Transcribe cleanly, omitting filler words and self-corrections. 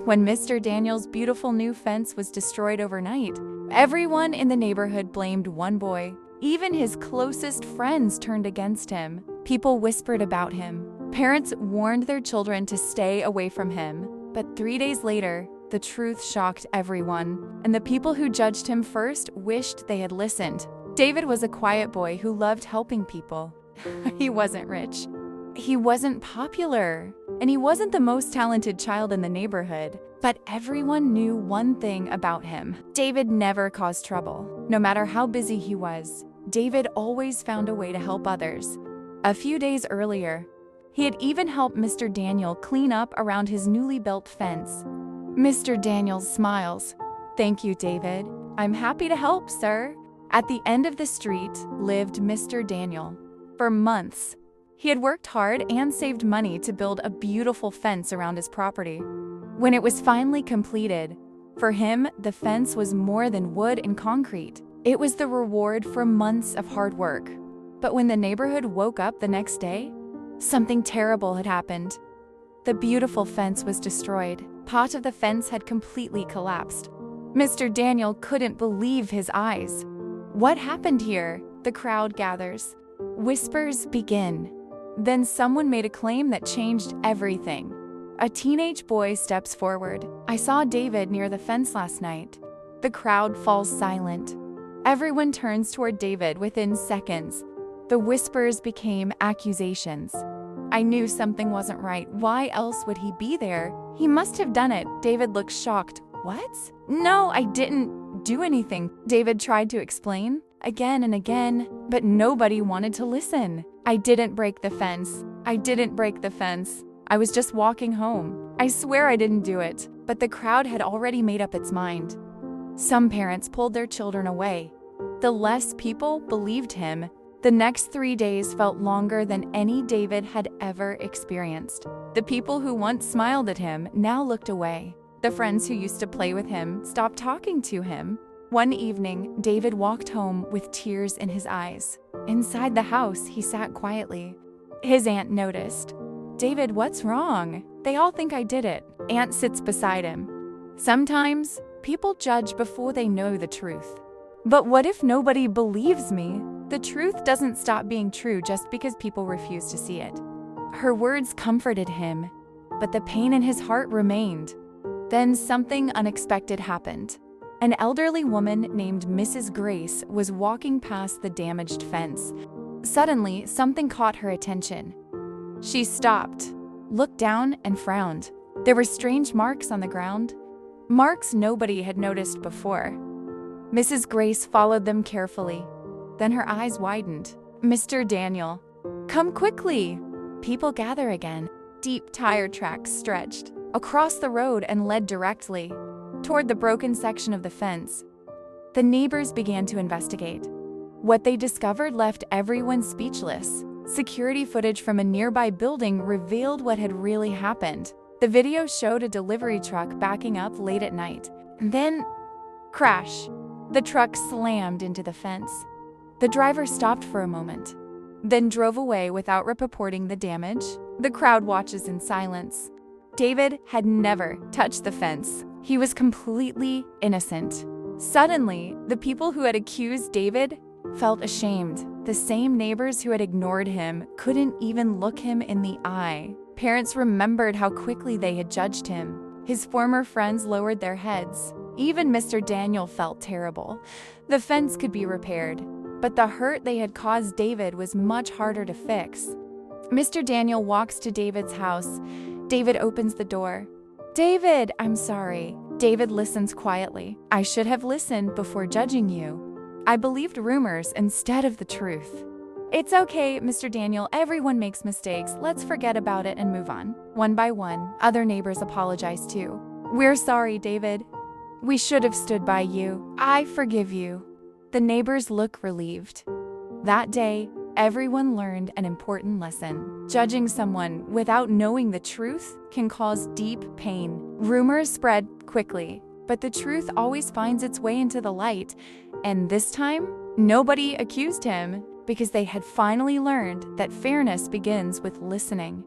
when Mr. Daniel's beautiful new fence was destroyed overnight. Everyone in the neighborhood blamed one boy. Even his closest friends turned against him. People whispered about him. Parents warned their children to stay away from him. But 3 days later, the truth shocked everyone, and the people who judged him first wished they had listened. David was a quiet boy who loved helping people. He wasn't rich. He wasn't popular. And he wasn't the most talented child in the neighborhood. But everyone knew one thing about him. David never caused trouble. No matter how busy he was, David always found a way to help others. A few days earlier, he had even helped Mr. Daniel clean up around his newly built fence. Mr. Daniel smiles. "Thank you, David. I'm happy to help, sir." At the end of the street lived Mr. Daniel. For months, he had worked hard and saved money to build a beautiful fence around his property. When it was finally completed, for him, the fence was more than wood and concrete. It was the reward for months of hard work. But when the neighborhood woke up the next day, something terrible had happened. The beautiful fence was destroyed. Part of the fence had completely collapsed. Mr. Daniel couldn't believe his eyes. "What happened here?" The crowd gathers. Whispers begin. Then someone made a claim that changed everything. A teenage boy steps forward. "I saw David near the fence last night." The crowd falls silent. Everyone turns toward David within seconds. The whispers became accusations. "I knew something wasn't right. Why else would he be there? He must have done it." David looked shocked. "What? No, I didn't do anything." David tried to explain again and again, but nobody wanted to listen. "I didn't break the fence. I didn't break the fence. I was just walking home. I swear I didn't do it." But the crowd had already made up its mind. Some parents pulled their children away. The less people believed him. The next 3 days felt longer than any David had ever experienced. The people who once smiled at him now looked away. The friends who used to play with him stopped talking to him. One evening, David walked home with tears in his eyes. Inside the house, he sat quietly. His aunt noticed. "David, what's wrong?" "They all think I did it." Aunt sits beside him. "Sometimes, people judge before they know the truth. But what if nobody believes me? The truth doesn't stop being true just because people refuse to see it." Her words comforted him, but the pain in his heart remained. Then something unexpected happened. An elderly woman named Mrs. Grace was walking past the damaged fence. Suddenly, something caught her attention. She stopped, looked down, and frowned. There were strange marks on the ground, marks nobody had noticed before. Mrs. Grace followed them carefully. Then her eyes widened. "Mr. Daniel, come quickly!" People gather again. Deep tire tracks stretched across the road and led directly toward the broken section of the fence. The neighbors began to investigate. What they discovered left everyone speechless. Security footage from a nearby building revealed what had really happened. The video showed a delivery truck backing up late at night. And then, crash! The truck slammed into the fence. The driver stopped for a moment, then drove away without reporting the damage. The crowd watches in silence. David had never touched the fence. He was completely innocent. Suddenly, the people who had accused David felt ashamed. The same neighbors who had ignored him couldn't even look him in the eye. Parents remembered how quickly they had judged him. His former friends lowered their heads. Even Mr. Daniel felt terrible. The fence could be repaired, but the hurt they had caused David was much harder to fix. Mr. Daniel walks to David's house. David opens the door. "David, I'm sorry." David listens quietly. "I should have listened before judging you. I believed rumors instead of the truth." "It's okay, Mr. Daniel. Everyone makes mistakes. Let's forget about it and move on." One by one, other neighbors apologized too. "We're sorry, David. We should have stood by you. I forgive you." The neighbors look relieved. That day, everyone learned an important lesson. Judging someone without knowing the truth can cause deep pain. Rumors spread quickly, but the truth always finds its way into the light. And this time, nobody accused him because they had finally learned that fairness begins with listening.